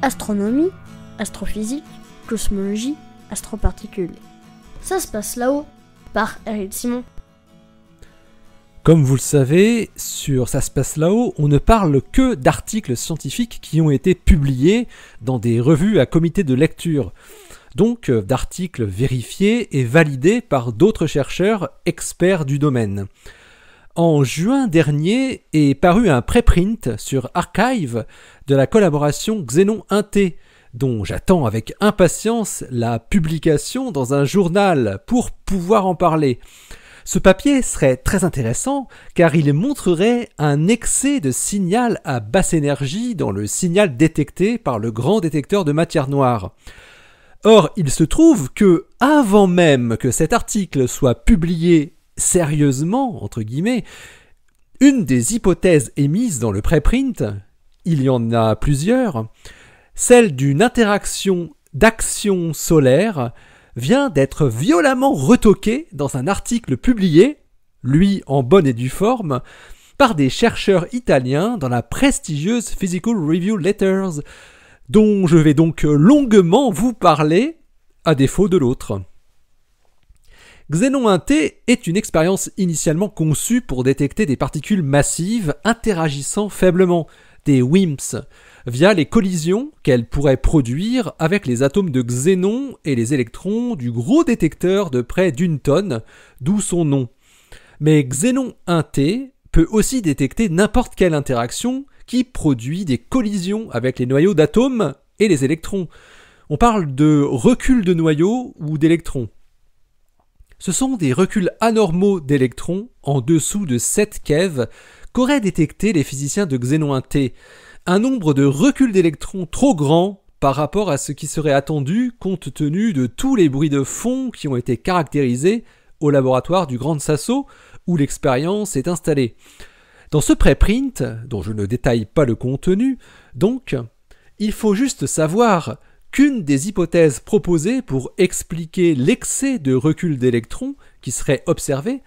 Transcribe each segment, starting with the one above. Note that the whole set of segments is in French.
Astronomie, astrophysique, cosmologie, astroparticules. Ça se passe là-haut, par Eric Simon. Comme vous le savez, sur Ça se passe là-haut, on ne parle que d'articles scientifiques qui ont été publiés dans des revues à comité de lecture. Donc d'articles vérifiés et validés par d'autres chercheurs experts du domaine. En juin dernier est paru un préprint sur Archive de la collaboration Xenon 1T, dont j'attends avec impatience la publication dans un journal pour pouvoir en parler. Ce papier serait très intéressant car il montrerait un excès de signal à basse énergie dans le signal détecté par le grand détecteur de matière noire. Or, il se trouve que, avant même que cet article soit publié sérieusement, entre guillemets, une des hypothèses émises dans le préprint, il y en a plusieurs, celle d'une interaction d'action solaire vient d'être violemment retoquée dans un article publié, lui en bonne et due forme, par des chercheurs italiens dans la prestigieuse Physical Review Letters, dont je vais donc longuement vous parler, à défaut de l'autre. Xenon 1T est une expérience initialement conçue pour détecter des particules massives interagissant faiblement, des WIMPs, via les collisions qu'elles pourraient produire avec les atomes de xénon et les électrons du gros détecteur de près d'1 tonne, d'où son nom. Mais Xenon 1T peut aussi détecter n'importe quelle interaction qui produit des collisions avec les noyaux d'atomes et les électrons. On parle de recul de noyaux ou d'électrons. Ce sont des reculs anormaux d'électrons en dessous de 7 keV qu'auraient détecté les physiciens de Xenon 1T. Un nombre de reculs d'électrons trop grand par rapport à ce qui serait attendu compte tenu de tous les bruits de fond qui ont été caractérisés au laboratoire du Gran Sasso où l'expérience est installée. Dans ce préprint, dont je ne détaille pas le contenu, donc, il faut juste savoir qu'une des hypothèses proposées pour expliquer l'excès de recul d'électrons qui serait observé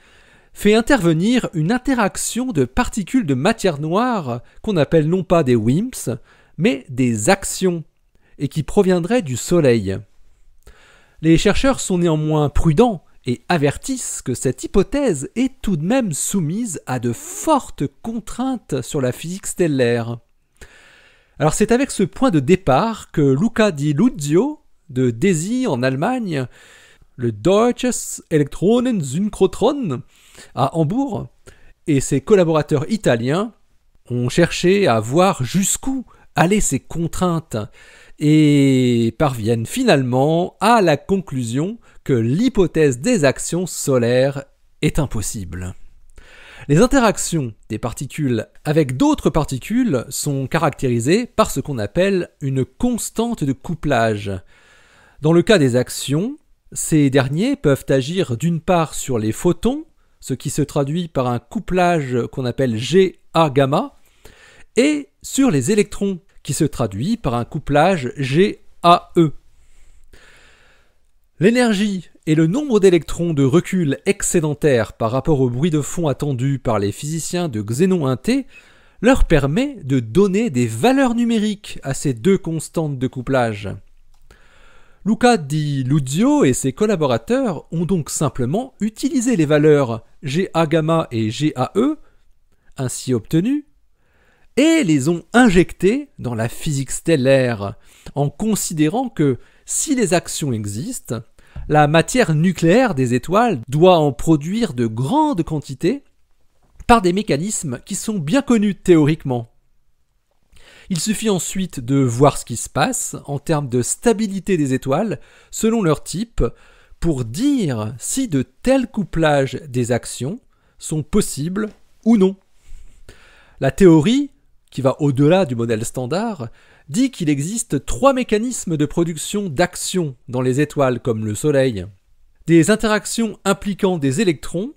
fait intervenir une interaction de particules de matière noire qu'on appelle non pas des WIMPs, mais des actions, et qui proviendraient du Soleil. Les chercheurs sont néanmoins prudents et avertissent que cette hypothèse est tout de même soumise à de fortes contraintes sur la physique stellaire. Alors c'est avec ce point de départ que Luca Di Luzio, de DESY en Allemagne, le Deutsches Elektronensynchrotron à Hambourg, et ses collaborateurs italiens ont cherché à voir jusqu'où allaient ces contraintes et parviennent finalement à la conclusion que l'hypothèse des actions solaires est impossible. Les interactions des particules avec d'autres particules sont caractérisées par ce qu'on appelle une constante de couplage. Dans le cas des actions, ces derniers peuvent agir d'une part sur les photons, ce qui se traduit par un couplage qu'on appelle GA-gamma, et sur les électrons, qui se traduit par un couplage GAE. L'énergie et le nombre d'électrons de recul excédentaire par rapport au bruit de fond attendu par les physiciens de Xenon 1T leur permet de donner des valeurs numériques à ces deux constantes de couplage. Luca Di Luzio et ses collaborateurs ont donc simplement utilisé les valeurs GA-gamma et GAE, ainsi obtenues, et les ont injectées dans la physique stellaire, en considérant que si les actions existent, la matière nucléaire des étoiles doit en produire de grandes quantités par des mécanismes qui sont bien connus théoriquement. Il suffit ensuite de voir ce qui se passe en termes de stabilité des étoiles selon leur type pour dire si de tels couplages des actions sont possibles ou non. La théorie, qui va au-delà du modèle standard, dit qu'il existe 3 mécanismes de production d'actions dans les étoiles comme le Soleil. Des interactions impliquant des électrons,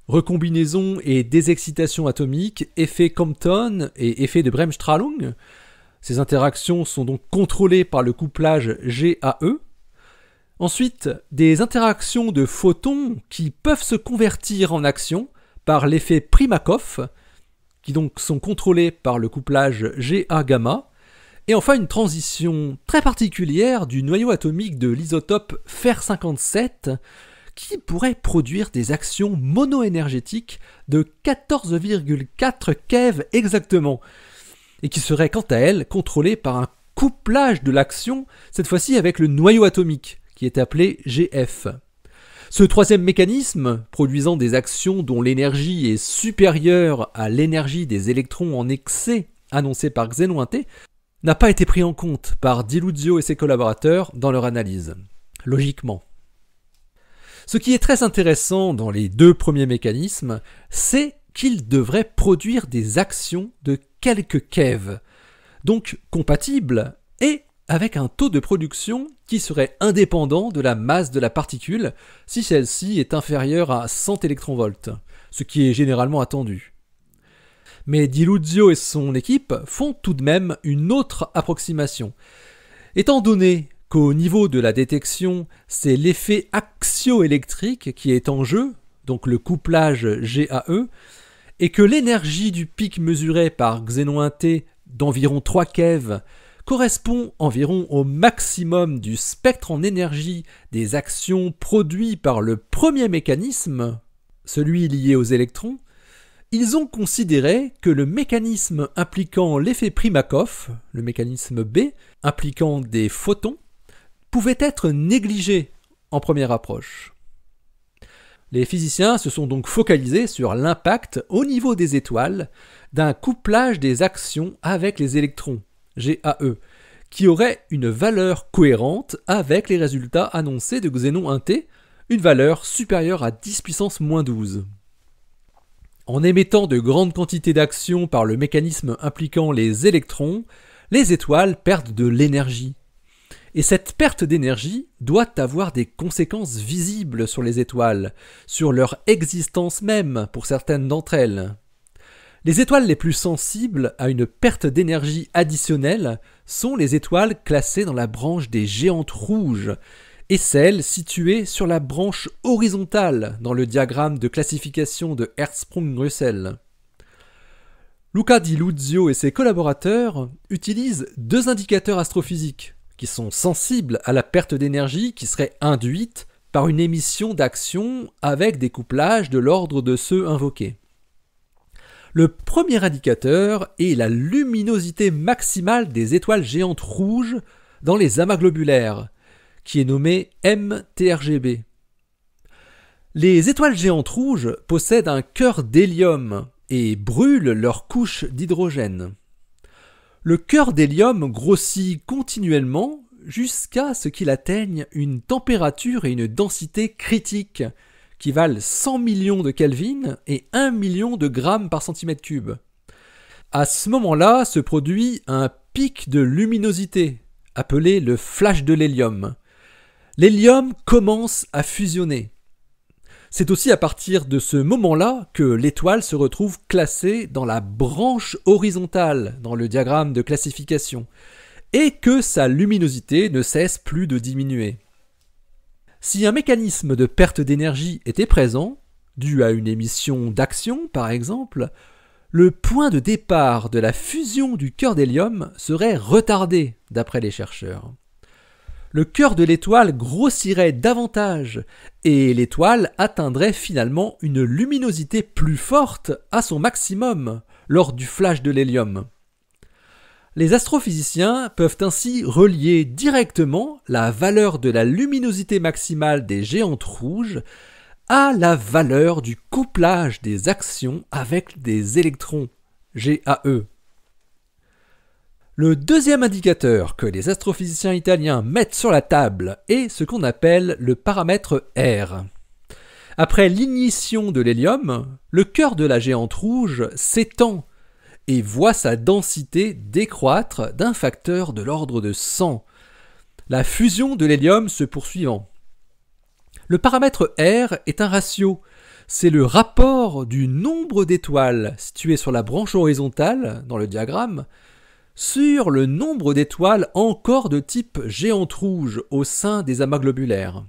recombinaison et désexcitation atomique, effet Compton et effet de Bremsstrahlung. Ces interactions sont donc contrôlées par le couplage GAE. Ensuite, des interactions de photons qui peuvent se convertir en actions par l'effet Primakov, qui donc sont contrôlées par le couplage GA-gamma, Et enfin, une transition très particulière du noyau atomique de l'isotope Fer57 qui pourrait produire des actions monoénergétiques de 14,4 keV exactement, et qui serait quant à elle contrôlée par un couplage de l'action, cette fois-ci avec le noyau atomique, qui est appelé GF. Ce troisième mécanisme, produisant des actions dont l'énergie est supérieure à l'énergie des électrons en excès annoncée par Xenon 1T, n'a pas été pris en compte par Di Luzio et ses collaborateurs dans leur analyse. Logiquement. Ce qui est très intéressant dans les deux premiers mécanismes, c'est qu'ils devraient produire des actions de quelques keV, donc compatibles et avec un taux de production qui serait indépendant de la masse de la particule si celle-ci est inférieure à 100 électronvolts, ce qui est généralement attendu. Mais Di Luzio et son équipe font tout de même une autre approximation. Étant donné qu'au niveau de la détection, c'est l'effet axioélectrique qui est en jeu, donc le couplage GAE, et que l'énergie du pic mesuré par Xenon 1T d'environ 3 keV correspond environ au maximum du spectre en énergie des actions produites par le premier mécanisme, celui lié aux électrons, ils ont considéré que le mécanisme impliquant l'effet Primakov, le mécanisme B, impliquant des photons, pouvait être négligé en première approche. Les physiciens se sont donc focalisés sur l'impact au niveau des étoiles d'un couplage des actions avec les électrons, GAE, qui aurait une valeur cohérente avec les résultats annoncés de Xenon 1T, une valeur supérieure à 10 puissance moins 12. En émettant de grandes quantités d'actions par le mécanisme impliquant les électrons, les étoiles perdent de l'énergie. Et cette perte d'énergie doit avoir des conséquences visibles sur les étoiles, sur leur existence même pour certaines d'entre elles. Les étoiles les plus sensibles à une perte d'énergie additionnelle sont les étoiles classées dans la branche des géantes rouges et celles situées sur la branche horizontale dans le diagramme de classification de Hertzsprung-Russell. Luca Di Luzio et ses collaborateurs utilisent deux indicateurs astrophysiques qui sont sensibles à la perte d'énergie qui serait induite par une émission d'actions avec des couplages de l'ordre de ceux invoqués. Le premier indicateur est la luminosité maximale des étoiles géantes rouges dans les amas globulaires, qui est nommé MTRGB. Les étoiles géantes rouges possèdent un cœur d'hélium et brûlent leur couche d'hydrogène. Le cœur d'hélium grossit continuellement jusqu'à ce qu'il atteigne une température et une densité critiques qui valent 100 millions de Kelvin et 1 million de grammes par centimètre cube. À ce moment-là se produit un pic de luminosité, appelé le flash de l'hélium. L'hélium commence à fusionner. C'est aussi à partir de ce moment-là que l'étoile se retrouve classée dans la branche horizontale dans le diagramme de classification et que sa luminosité ne cesse plus de diminuer. Si un mécanisme de perte d'énergie était présent, dû à une émission d'action par exemple, le point de départ de la fusion du cœur d'hélium serait retardé d'après les chercheurs. Le cœur de l'étoile grossirait davantage et l'étoile atteindrait finalement une luminosité plus forte à son maximum lors du flash de l'hélium. Les astrophysiciens peuvent ainsi relier directement la valeur de la luminosité maximale des géantes rouges à la valeur du couplage des actions avec des électrons, GAE. Le deuxième indicateur que les astrophysiciens italiens mettent sur la table est ce qu'on appelle le paramètre R. Après l'ignition de l'hélium, le cœur de la géante rouge s'étend et voit sa densité décroître d'un facteur de l'ordre de 100, la fusion de l'hélium se poursuivant. Le paramètre R est un ratio, c'est le rapport du nombre d'étoiles situées sur la branche horizontale dans le diagramme sur le nombre d'étoiles encore de type géante rouge au sein des amas globulaires.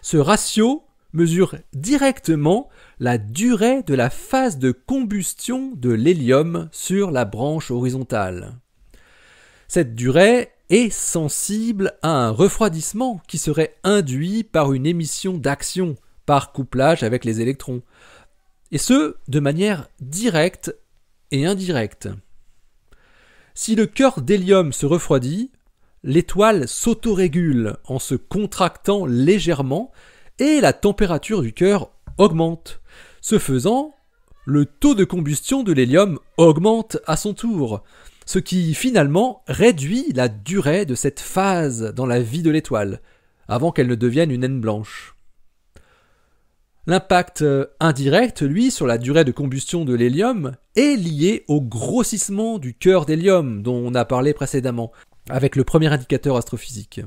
Ce ratio mesure directement la durée de la phase de combustion de l'hélium sur la branche horizontale. Cette durée est sensible à un refroidissement qui serait induit par une émission d'action par couplage avec les électrons, et ce, de manière directe et indirecte. Si le cœur d'hélium se refroidit, l'étoile s'autorégule en se contractant légèrement et la température du cœur augmente. Ce faisant, le taux de combustion de l'hélium augmente à son tour, ce qui finalement réduit la durée de cette phase dans la vie de l'étoile, avant qu'elle ne devienne une naine blanche. L'impact indirect, lui, sur la durée de combustion de l'hélium est lié au grossissement du cœur d'hélium dont on a parlé précédemment, avec le premier indicateur astrophysique.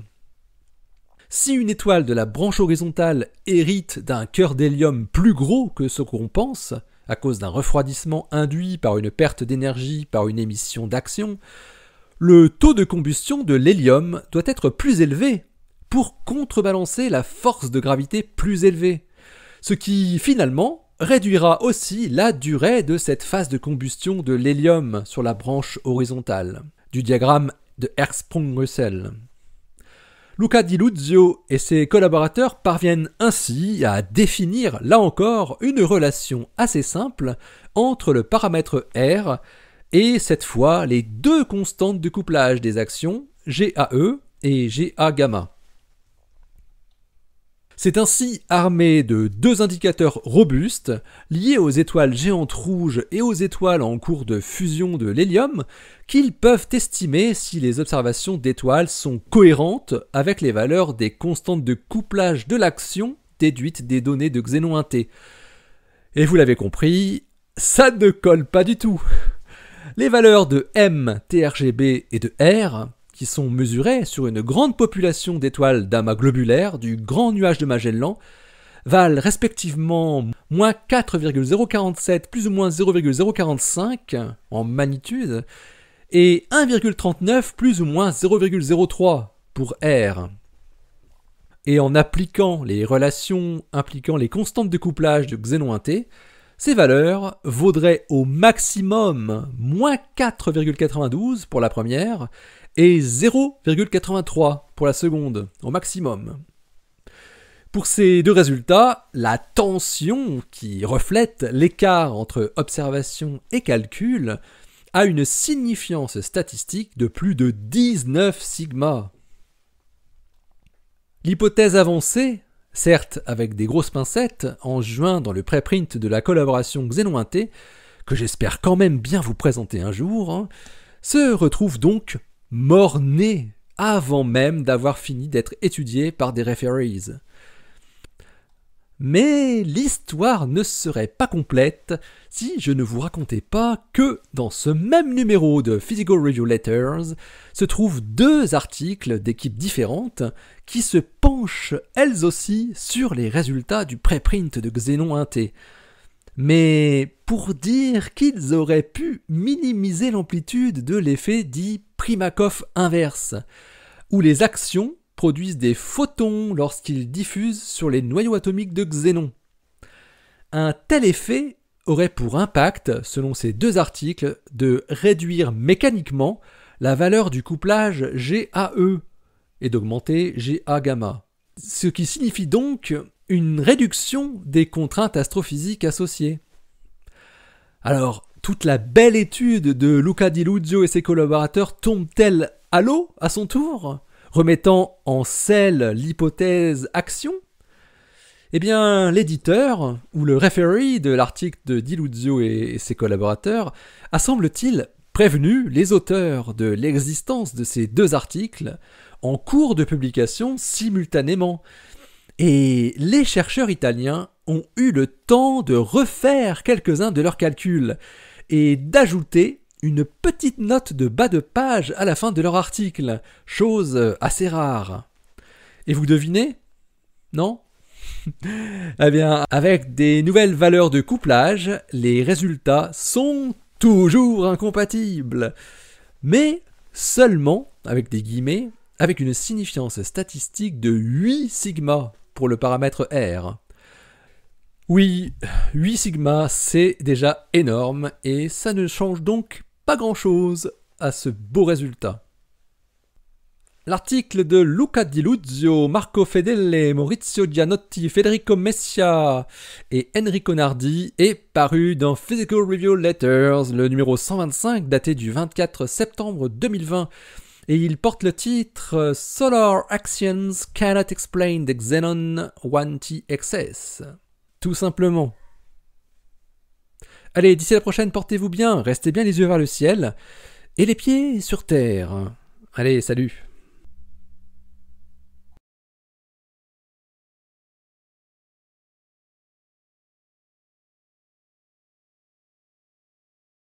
Si une étoile de la branche horizontale hérite d'un cœur d'hélium plus gros que ce qu'on pense, à cause d'un refroidissement induit par une perte d'énergie par une émission d'action, le taux de combustion de l'hélium doit être plus élevé pour contrebalancer la force de gravité plus élevée, ce qui finalement réduira aussi la durée de cette phase de combustion de l'hélium sur la branche horizontale du diagramme de Hertzsprung-Russell. Luca Di Luzio et ses collaborateurs parviennent ainsi à définir, là encore, une relation assez simple entre le paramètre R et, cette fois, les deux constantes de couplage des actions, GAE et GA-gamma. C'est ainsi armé de deux indicateurs robustes liés aux étoiles géantes rouges et aux étoiles en cours de fusion de l'hélium qu'ils peuvent estimer si les observations d'étoiles sont cohérentes avec les valeurs des constantes de couplage de l'action déduites des données de Xénon 1T. Et vous l'avez compris, ça ne colle pas du tout. Les valeurs de M, TRGB et de R, qui sont mesurées sur une grande population d'étoiles d'amas globulaires du grand nuage de Magellan, valent respectivement moins 4,047 plus ou moins 0,045 en magnitude et 1,39 plus ou moins 0,03 pour R. Et en appliquant les relations impliquant les constantes de couplage de Xénon 1T, ces valeurs vaudraient au maximum moins 4,92 pour la première et 0,83 pour la seconde, au maximum. Pour ces deux résultats, la tension qui reflète l'écart entre observation et calcul a une signifiance statistique de plus de 19 sigma. L'hypothèse avancée, certes avec des grosses pincettes, en juin dans le préprint de la collaboration Xénon 1T, que j'espère quand même bien vous présenter un jour, se retrouve donc mort-né avant même d'avoir fini d'être étudié par des referees. Mais l'histoire ne serait pas complète si je ne vous racontais pas que dans ce même numéro de Physical Review Letters se trouvent deux articles d'équipes différentes qui se penchent elles aussi sur les résultats du préprint de Xénon 1T. Mais pour dire qu'ils auraient pu minimiser l'amplitude de l'effet dit Primakov inverse, où les actions produisent des photons lorsqu'ils diffusent sur les noyaux atomiques de Xénon. Un tel effet aurait pour impact, selon ces deux articles, de réduire mécaniquement la valeur du couplage GAE et d'augmenter GA-gamma, ce qui signifie donc une réduction des contraintes astrophysiques associées. Alors, toute la belle étude de Luca Di Luzio et ses collaborateurs tombe-t-elle à l'eau à son tour, remettant en selle l'hypothèse action? Eh bien, l'éditeur, ou le referee de l'article de Di Luzio et ses collaborateurs, a semble-t-il prévenu les auteurs de l'existence de ces deux articles en cours de publication simultanément. Et les chercheurs italiens ont eu le temps de refaire quelques-uns de leurs calculs et d'ajouter une petite note de bas de page à la fin de leur article, chose assez rare. Et vous devinez? Non? Eh bien, avec des nouvelles valeurs de couplage, les résultats sont toujours incompatibles, mais seulement, avec des guillemets, avec une signifiance statistique de 8 sigma pour le paramètre R. Oui, 8 sigma, c'est déjà énorme, et ça ne change donc pas grand-chose à ce beau résultat. L'article de Luca Di Luzio, Marco Fedele, Maurizio Gianotti, Federico Messia et Enrico Nardi est paru dans Physical Review Letters, le numéro 125 daté du 24 septembre 2020. Et il porte le titre Solar Actions Cannot Explain the Xenon 1T-XS. Tout simplement. Allez, d'ici la prochaine, portez-vous bien, restez bien les yeux vers le ciel et les pieds sur terre. Allez, salut!